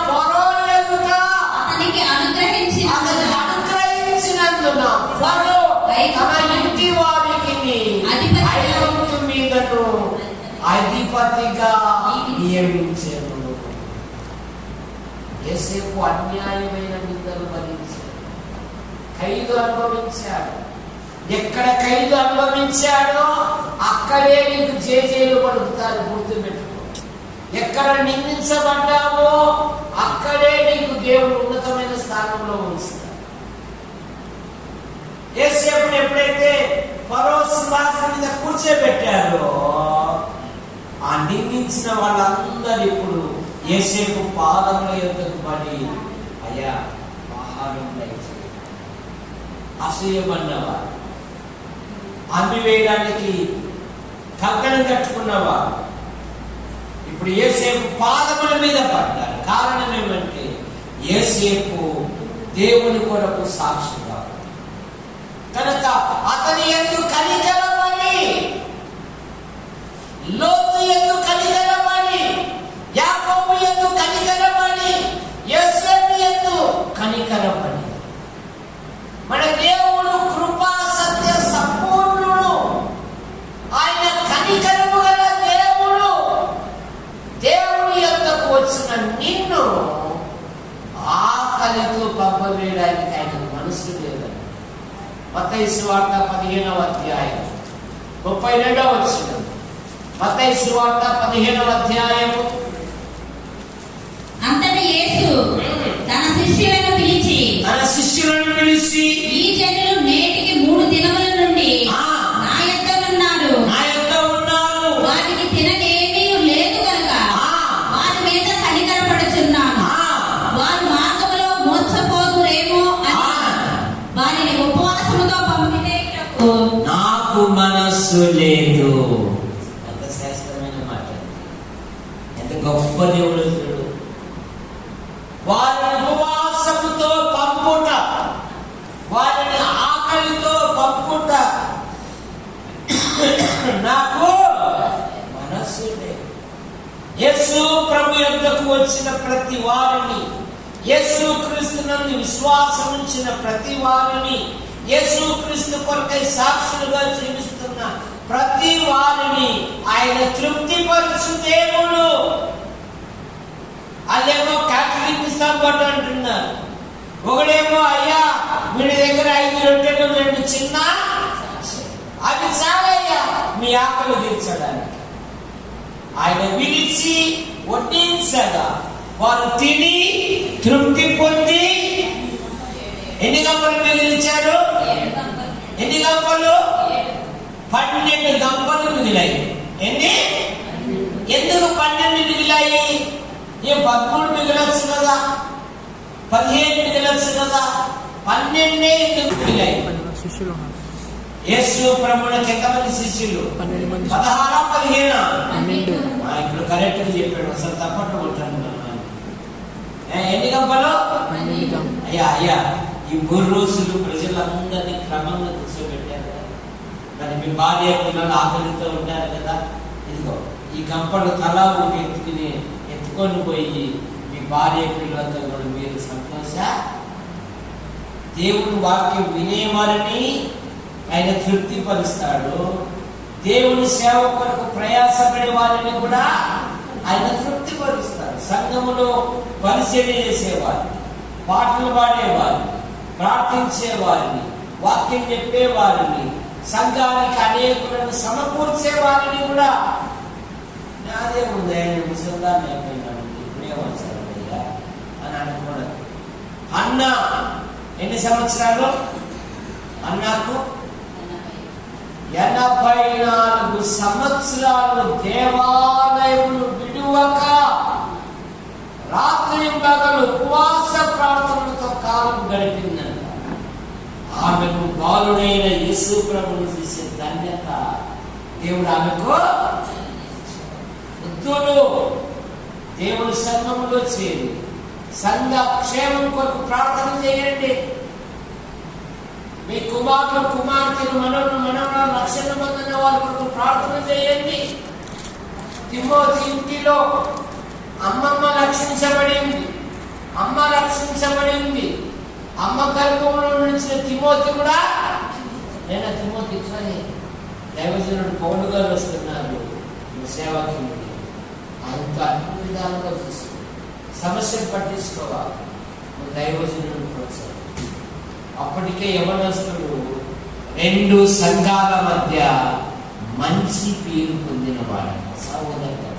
ఫరో ఎదుట అతనికి అనుగ్రహించినందున ఫరో తన ఇంటి వారికి ఐగుప్తు మీదను అధిపతిగా నియమించారు. యోసేపు అన్యాయమైన నిందలు భరించాడు, ఖైదు అనుభవించాడు. ఎక్కడ ఖైదు అనుభవించాడో అక్కడే నీకు జేజేలు పలుకుతారు, గుర్తుపెట్టుకో. ఎక్కడ నిందించబడ్డావో అక్కడే నీకు దేవుడు ఉన్నతమైన స్థానంలో ఉంచుతాడు. యోసేపుని ఎప్పుడైతే ఫరో సింహాసనం మీద కూర్చోబెట్టారో ఆ నిందించిన వాళ్ళందరూ ఇప్పుడు యోసేపు పాదముల యొద్దకు పడి, అయ్యా ఆహారం దయచేయి. అసూయమన్నవారు, అమ్మి వేయడానికి కంకణం కట్టుకున్నవారు ఇప్పుడు యోసేపు పాదముల మీద పడ్డారు. కారణం ఏమంటే యోసేపు దేవుని కొరకు సాక్షిగా కనుక అతని యందు కనికరమని, లోతు యందు కనికరమని, యాకోబు యందు కనికరమని, యోసేపు యందు కనికరమని. మన దేవుడు కృపా సత్య సంపూర్ణుడు. ఆయన కనికరము గల దేవుడు. దేవుని యొద్దకు వచ్చిన నిన్ను ఆకలితో పంపవేయడానికి ఆయన మనసు లేదని మత్తయి సువార్త 15వ అధ్యాయం 32వ వచనం. మత్తయి సువార్త 15వ అధ్యాయము. అంతటి యేసు తన శిష్యులను పిలిచి ఈ జనులు నేటికి 3 దినముల నుండి నా యొద్ద ఉన్నారు, వారికి తినకేమీ లేదు కనుక వారి మీద కనికరపడుచున్నాను. వారు మార్గములో మోసపోదురేమో అని వారిని ఉపవాసముతో పంపివేయుటకు నాకు మనస్సు లేదు. ఎంత శ్రేష్టమైన మాట, ఎంత గొప్ప దేవుడు. వారిని ఉపవాసముతో పంపుట, వారిని ఆకలితో పంపుట నాకు మనస్సు లేదు. యేసు ప్రభు యొద్దకు వచ్చిన ప్రతి వారిని, యేసు క్రీస్తునందు విశ్వాసం ఉంచిన ప్రతి వారిని, యేసు క్రీస్తు కొరకై సాక్షులుగా జీవిస్తున్న ప్రతి వారిని ఆయన తృప్తిపరచు దేవుడు. అదేమో క్యాథలిక్ ఇస్తాంబట్టు అంటున్నారు. ఒకడేమో అయ్యా వీడి దగ్గర 5 రొట్టెలు 2 చిన్న, అది చాలయ్యా మీ ఆకలి తీర్చడానికి. ఆయన పిలిచి వడ్డించగా వారు తిని తృప్తి పొంది ఎన్ని గంపలు మిగిలించారు? ఎన్ని గంపలు? 12 గంపలు మిగిలాయి. ఎందుకు 12 మిగిలాయి? 13 మిగలచ్చు కదా, 15 మిగలచ్చు కదా, 12 ఎందుకు మిగిలాయి? యేసు ప్రభువుకి ఎంతమంది శిష్యులు? 16 15? ఇప్పుడు కరెక్ట్ గా చెప్పాడు, అసలు తప్పట్లు కొట్టాను. ఎన్ని గంపలు? అయ్యా ఈ 3 రోజులు ప్రజలందరినీ క్రమంగా కూర్చోబెట్టారు కదా, మరి మీ భార్య పిల్లలు ఆకలితో ఉంటారు కదా, ఇదిగో ఈ గంపలు తలా ఎత్తుకొని పోయి మీ భార్య పిల్లలతో కూడా మీరు సంతోష. దేవుని వాక్యం వినేవారిని ఆయన తృప్తిపరుస్తాడు. దేవుని సేవ కొరకు ప్రయాసపడే వారిని కూడా ఆయన తృప్తిపరుస్తాడు. సంఘములో పరిచర్య చేసేవారిని, పాటలు పాడేవారిని, ప్రార్థించేవారిని, వాక్యం చెప్పేవారిని, సంఘానికి అనేకులను సమకూర్చే వారిని కూడా అదే ఉంది. ఆయన ముసల్దాన్ని అయిపోయినాడు, ఇప్పుడే వచ్చారు అయ్యా అని అనుకోవడం. అన్న ఎన్ని సంవత్సరాలు? అన్నకు 84 సంవత్సరాలు దేవాలయమును విడువక రాత్రి పగలు ఉపవాస గడిపిందంట. ఆమెకు బాలుడైన యేసు ప్రభుని చూసే ధన్యత దేవుడు ఆమెకు వృద్ధులు దేవుని సంఘంలో చేరి సంఘ క్షేమం కొరకు ప్రార్థన చేయండి. మీ కుమారులు కుమార్తెలు మనవలు మనవరాలు రక్షణ పొందిన వారి కొరకు ప్రార్థన చేయండి. తిమోతి ఇంటిలో అమ్మమ్మ రక్షించబడింది, అమ్మ రక్షించబడింది. అమ్మ గర్భంలో నిలిచిన తిమోతి కూడా నేను తిమోతి దైవజనుడు పౌలు గారు వస్తున్నారు సేవకి అంత అన్ని విధాలుగా చూసుకో, సమస్యను పట్టించుకోవాలి. దైవజనుడు ప్రోత్సాహం. అప్పటికే యవనస్తుడు 2 సంఘాల మధ్య మంచి పేరు పొందిన వాడు. సహోదరుడు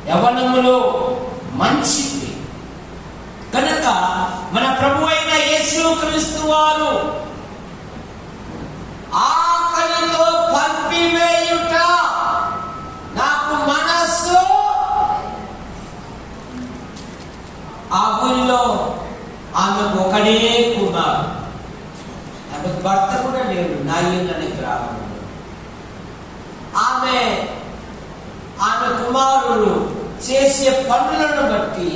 యవనములో మంచి పేరు కనుక మన ప్రభు అయిన యేసుక్రీస్తు వారు ఆకలితో పంపివేయుట నాకు మనస్సు. ఆ ఊరిలో ఆమెకు ఒకడే కుమారు, ఆమెకు భర్త కూడా లేడు. నాయన్ అనే గ్రామంలో ఆమె కుమారుడు చేసే పనులను బట్టి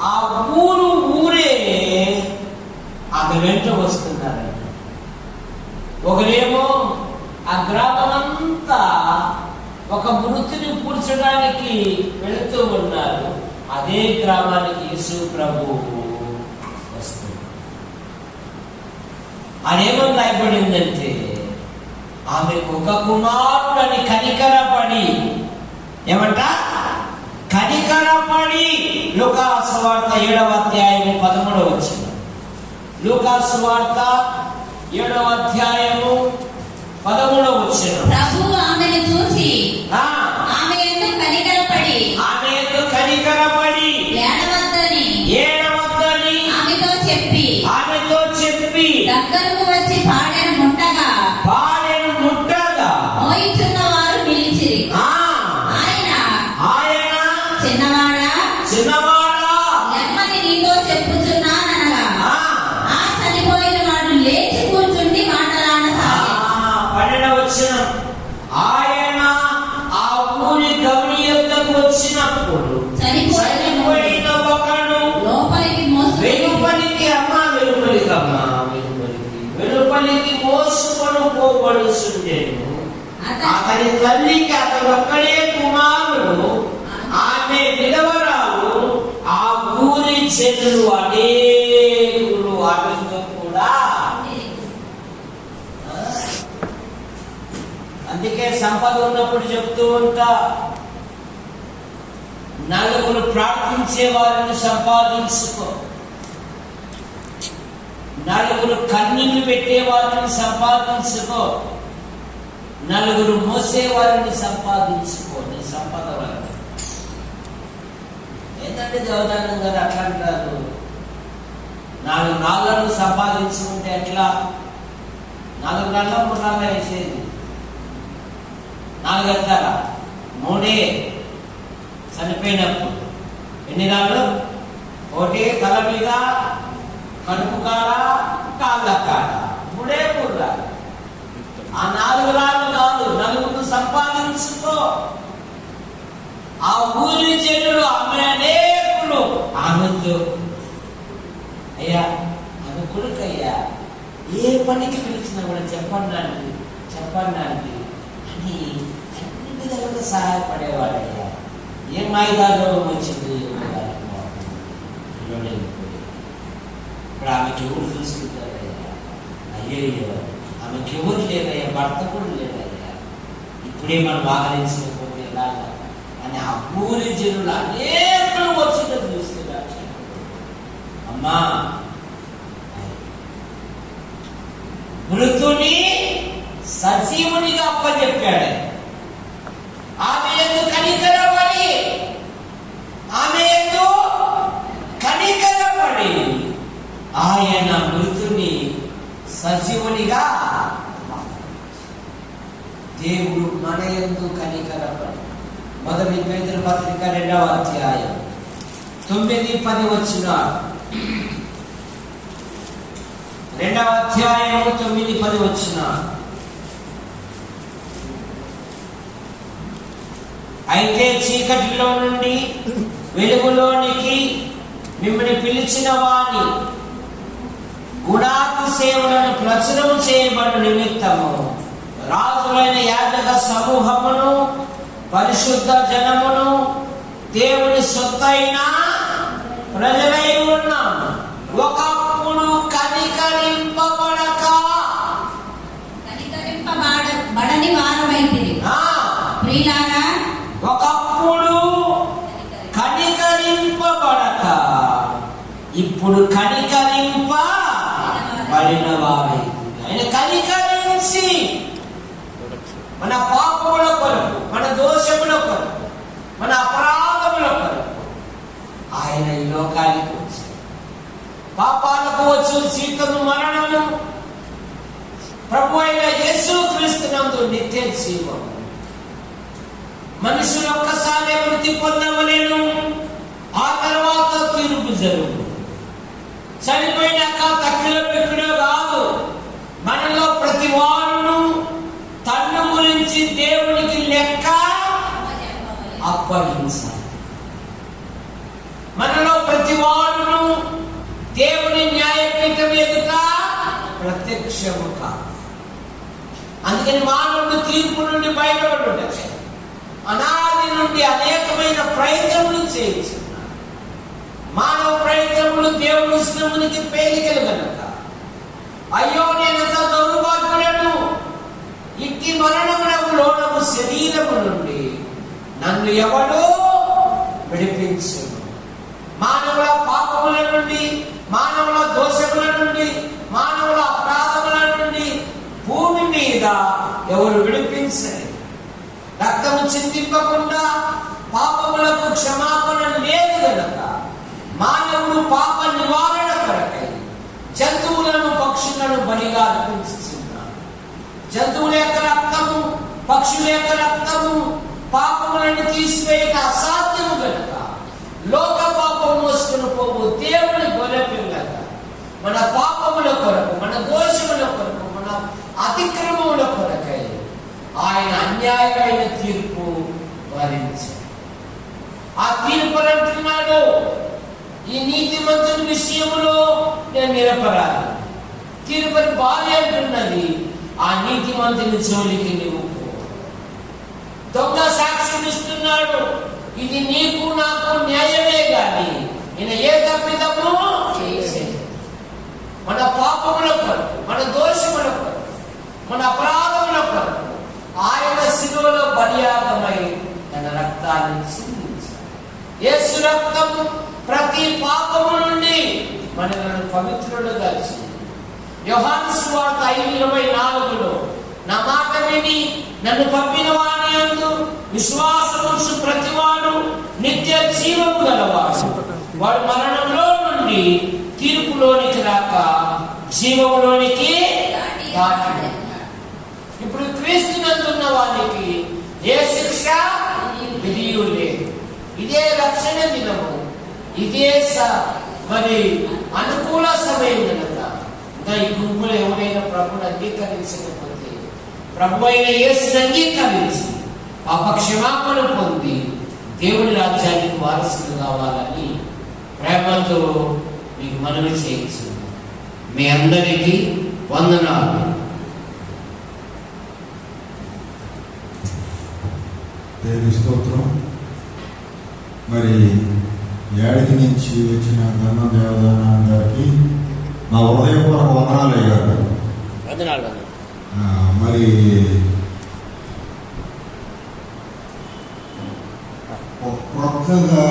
ఆ ఊరే ఆమె వెంట వస్తున్నారంట. ఒకరేమో ఆ గ్రామం అంతా ఒక మృతిని పూడ్చడానికి వెళుతూ ఉన్నారు. అదే గ్రామానికి యేసు ప్రభు వస్తుంది. అదేమని రాయబడిందంటే ఆమెకు ఒక కుమారుడని కనికరపడి, ఏమంట కనికరపడి, లూకాసు సువార్త 7వ అధ్యాయము 13వ వచనం. లూకాసు సువార్త 7వ అధ్యాయము 13వ వచనం. ప్రభువు ఆమెను చూసి ఆమె యందు కనికరపడి ఏడవద్దని ఆమెతో చెప్పి దగ్గరకు వచ్చి పాడెను ముట్టగా మోయిచున్న వారు నిలిచిరి. ఆయన చిన్నవాడా లెమ్మని నీతో చెప్పుచున్నాననగా ఆ చనిపోయిన వాడు లేచి కూర్చుండి మాటలాడసాగాడు. ఆయన ఆ ఊరి గమని యొద్దకు వచ్చినప్పుడు చనిపోయిన ఒకడు వెలుపలికి మోసుకొని పోబడుచుండెను. అతని తల్లికి అతను ఒక్కడే కుమారుడు, ఆమె విధవరాలు. ఆ ఊరి జనులు అనేకులు ఆమెతో కూడా. అందుకే సంపద ఉన్నప్పుడు చెప్తూ ఉంటా, నలుగురు ప్రార్థించే వారిని సంపాదించుకో, నలుగురు కన్నీళ్లు పెట్టే వారిని సంపాదించుకో, నలుగురు మోసే వారిని సంపాదించుకో. నీ సంపద వల్ల ఏంటంటే దేవదానం గారు అట్లా అంటారు, 4 నాళ్ళను సంపాదించుకుంటే ఎట్లా? 4 నెలల 3 నెలలు వేసేది, 4 ఎత్తారా 3 చనిపోయినప్పుడు ఎన్ని రాళ్ళు? 1 తల మీద, కడుపు కాడ, కాళ్ళ కాడ, 3 రాళ్ళు. ఆ 4 రాళ్ళు కాదు, నలుగురు సంపాదించుకో. ఆ ఊరి జనులు ఆమె అనేకులు ఆమెతో, అయ్యా ఆమె కొడుకయ్యా, ఏ పనికి పిలిచినా కూడా చెప్పండి అని అన్ని విధాలుగా సహాయపడేవాడయ్యా. ఏం ఆయుధాలు వచ్చింది ఇప్పుడు ఆమెకి ఎవరు చూసుకుంటారయ్యా? అయ్యయ్యో ఆమెకి ఎవరు లేదయ్యా, భర్త కూడా లేదయ్యా, ఇప్పుడే మనం ఆదరించకపోతే ఎలాగా అని ఆ ఊరి జనులు అనేకులు వచ్చిన చూస్తున్నారు. అమ్మా మృతుని సజీవునిగా అప్పచెప్పాడు. ఆమె యందు కనికరపడి ఆయన మృతుని సజీవునిగా దేవుడు మన యందు కనికరపడి. 1 పేతురు పత్రిక 2వ అధ్యాయం 9-10 వచనాలు. 2వ అధ్యాయము 9-10 వచనాలు. అయితే చీకటిలో నుండి వెలుగులోనికి మిమ్మల్ని పిలిచిన వాని గుణాతిశయములను ప్రచురం చేయబడు నిమిత్తము రాజులైన యాజక సమూహమును పరిశుద్ధ జనమును దేవుని సొత్తైన ప్రజలై ఉన్నాము. ఒకప్పుడు కనికరింపబడని వారమైతిరి. ప్రియులారా, ఒకప్పుడు కనికరింపబడక ఇప్పుడు కనికరింపబడిన వారైతే. ఆయన కనికరించి మన పాపముల కొరకు, మన దోషముల కొరకు, మన అపరాధముల కొరకు ఆయన ఈ లోకానికి వచ్చారు. పాపాలకు వచ్చు జీతము మరణము, ప్రభు అయిన యేసుక్రీస్తునందు నిత్య జీవము. మనుషులు ఒక్కసారి మృతి పొందవలెను, ఆ తర్వాత తీర్పు జరుగు. చనిపోయినాక తక్కిలో పెక్కులో కాదు. మనలో ప్రతి వారును తన్ను గురించి దేవునికి లెక్క అప్పగించాలి. మనలో ప్రతి వారును దేవుని న్యాయపీఠం ఎదుట ప్రత్యక్షము కాదు. అందుకని మానవుడు తీర్పు నుండి బయటపడుట అనాది నుండి అనేకమైన ప్రయత్నములు చేయించున్నాడు. మానవ ప్రయత్నములు దేవుని శ్రమునికి పేలికలు కనుక అయ్యో నేనంత దౌర్భాగ్యులను, ఇట్టి మరణమునకు లోనము శరీరము నుండి నన్ను ఎవడో విడిపించును. మానవుల పాపముల నుండి, మానవుల దోషముల నుండి, మానవుల అపరాధముల నుండి భూమి మీద ఎవరు విడిపించలేదు. రక్తము చిందింపకుండా పాపములకు క్షమాపణ లేదు గనక మానవుడు పాప నివారణ కొరకై జంతువులను పక్షులను బలిగా అర్పించుచున్నాడు. జంతువుల యొక్క రక్తము, పక్షుల యొక్క రక్తము పాపములను తీసివేయక అసాధ్యము గనక లోక పాపం మోసుకుని పోవు దేవుని గొర్రెపిల్లగా మన పాపముల కొరకు, మన దోషముల కొరకు, మన అతిక్రమముల కొరకై ఆయన అన్యాయమైన తీర్పు భరించాడు. ఆ తీర్పులు అంటున్నాడు, ఈ నీతిమంతుని విషయంలో నేను నిరపరాధి. తీర్పుని భార్య అంటున్నది, ఆ నీతిమంతుని జోలికి నువ్వు పో. దొంగ సాక్ష్యం ఇస్తున్నాడు, ఇది నీకు నాకు న్యాయమే గాని ఈయన ఏ తప్పిదము చేయలేదు. మన పాపముల కొరకు, మన దోషముల కొరకు, మన అపరాధముల కొరకు ఆయన శిలువలో బలియాగమై తన రక్తాన్ని చిందించాడు. యేసు రక్తము ప్రతి పాపము నుండి మనలను పవిత్రులుగా చేసింది. యోహాను సువార్త 5:24 నా మాట విని నన్ను పంపిన వాని యందు విశ్వాసముంచు ప్రతివాడు నిత్య జీవము గలవాడు. వాడు మరణంలో నుండి తీర్పులోనికి రాక జీవములోనికి దాటి. ఇప్పుడు క్రీస్తునందున్న వానికి ఏ శిక్ష విధియు లేదు. ఇదే రక్షణ దినము, ఇదే మరి అనుకూల సమయం కనుక ఈ గుంపులో ఎవరైనా ప్రభుని అంగీకరించకపోతే ప్రభు అయిన యేసుని అంగీకరించి పాప క్షమాపణ పొంది దేవుని రాజ్యానికి వారసులు కావాలని ప్రేమతో మీకు మనవి చేయొచ్చు. మీ అందరికీ వందనాలు. దేవుని స్తోత్రం. మరి ఏడికి నుంచి వచ్చిన ధర్మ దేవదాన గారికి మా హృదయపూర్వక వందనాలు అయ్యారు. మరి కొత్తగా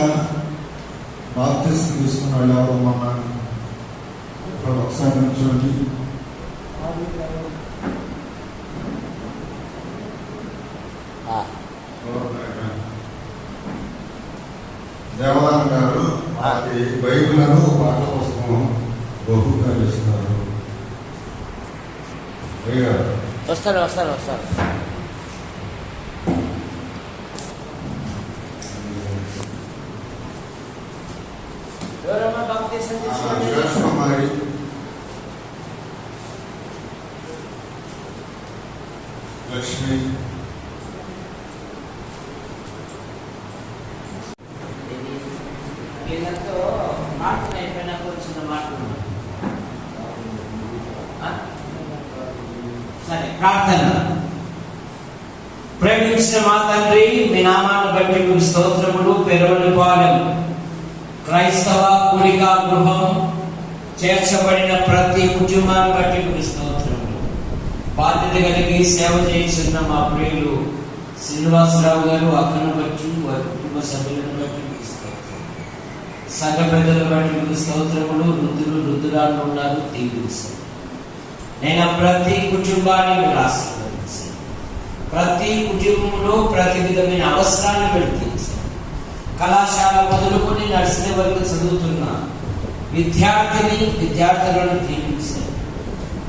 బాప్తిసం తీసుకున్న వాళ్ళు ఎవరు మొన్న ఒకసారి నుంచోండి. దేవదాన గారు బైబిల్ను పాటల పుస్తకం బహుగా ఇస్తున్నారు. వస్తారు. మరి లక్ష్మి, వీళ్ళతో ప్రార్థన అయిపోయినాక వచ్చిన మాటలు. సరే, ప్రార్థన. ప్రేమించిన మా తండ్రి, మీ నామాన్ని బట్టి మీకు స్తోత్రములు. పెరవలిపాలెం క్రైస్తవ కూడిక గృహం చేర్చబడిన ప్రతి కుటుంబాన్ని బట్టి మీకు స్తోత్రములు. బాధ్యత కలిగి సేవ చేస్తున్న మా ప్రియులు శ్రీనివాసరావు గారు, అక్కను బట్టి వారి కుటుంబ సభ్యులను బట్టి మీకు స్తోత్రం. సంఘ పెద్దలను బట్టి మీకు స్తోత్రములు. రుద్రాలు ఉన్నారు, దీవించండి. నేను ప్రతి కుటుంబాన్ని మీరు ఆశీర్వదించండి. ప్రతి కుటుంబంలో ప్రతి విధమైన అవసరాన్ని పెడుతుంది. కళాశాల మొదలుకొని నర్సరీ వరకు చదువుతున్న విద్యార్థులను దీవించండి.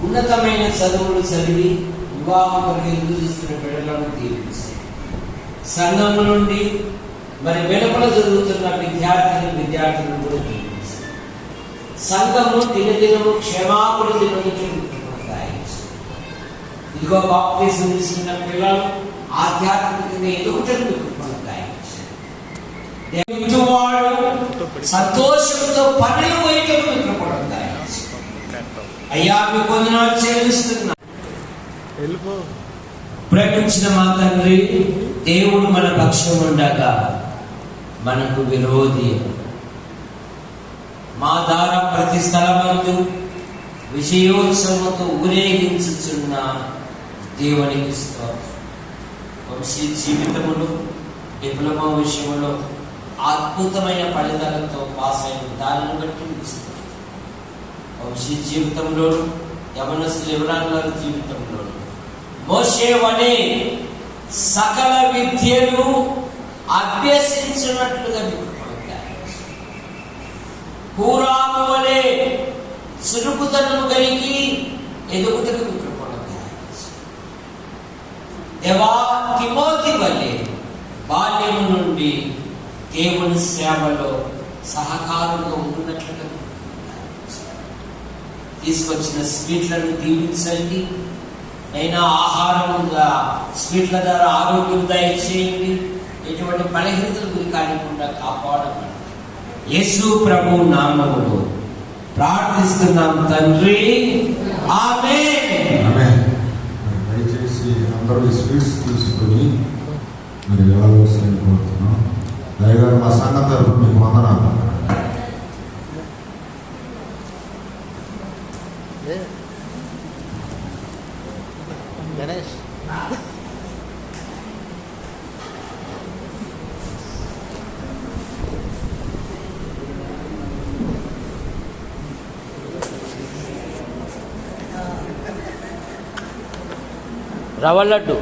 ఉన్నతమైన చదువులు చదివి వివాహం కొరకు ఎదురు చూస్తున్న బిడ్డలను దీవించండి. సంఘం నుండి మరి వెలుపల చదువుతున్న విద్యార్థులను కూడా దీవించండి. సంఘము దినదినము క్షేమాభివృద్ధి పొందుతుంది. ఇదిగో బాప్తిజం తీసుకున్న పిల్లలు ఆధ్యాత్మికంగా ఎదుగుటకు వాడు సంతోషంతో పనులు పోయేటప్పుడు మిత్రపడతాయి. అయ్యా, మీ కొందనాలు చెల్లిస్తున్నా. ప్రేమించిన మా తండ్రి, దేవుడు మన పక్షం ఉండగా మనకు విరోధి. మా ద్వారా ప్రతి స్థలమందు విజయోత్సవంతో ఊరేగించుచున్న దేవునికి స్తోత్రం. వంశీ జీవితములు డిప్లొమా విషయంలో అద్భుతమైన ఫలితాలతో పాస్ అయిన దానిని బట్టి ఇస్తారు. వంశీ జీవితంలోను, యవనస్తులు ఎవరాన్ గారి జీవితంలోను మోషే వలె సకల విద్యను అభ్యసించినట్లుగా హూరాము వలె సులుపుతనము కలిగి ఎదుగుటకు దేవా, తిమోతి వలె బాల్యము నుండి దేవుని సేవలో సహకారులుగా ఉన్నట్లుగా తీసుకొచ్చిన స్వీట్లను దీవించండి. అయినా ఆహారముగా స్వీట్ల ద్వారా ఆరోగ్యం దయచేయండి. ఎటువంటి బలహీనతలు గురి కానికుండా కాపాడమని యేసు ప్రభు నామములో ప్రార్థిస్తున్నాం తండ్రి, ఆమేన్. దయచేసి అందరూ స్వీట్స్ తీసుకుని మరి వెళ్ళవలసింది కోరుతున్నాం. దయగారు మా సంఘం తరఫున మీకు వందనాలు. గణేష్ రవ్వ లడ్డు.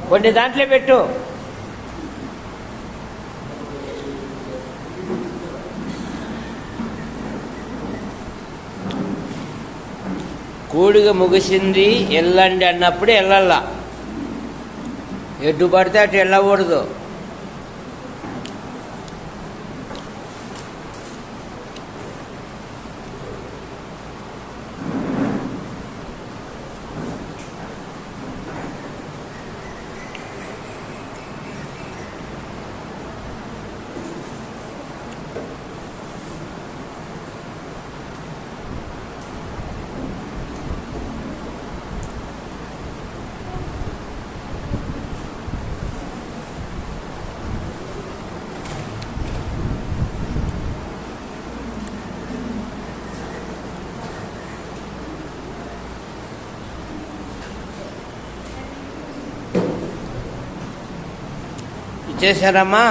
కొన్ని దాంట్లో పెట్టు. కూడిగా ముగిసింది, వెళ్ళండి అన్నప్పుడు వెళ్ళాల. ఎటు పడితే అటు వెళ్ళకూడదు. చేశారమ్మా.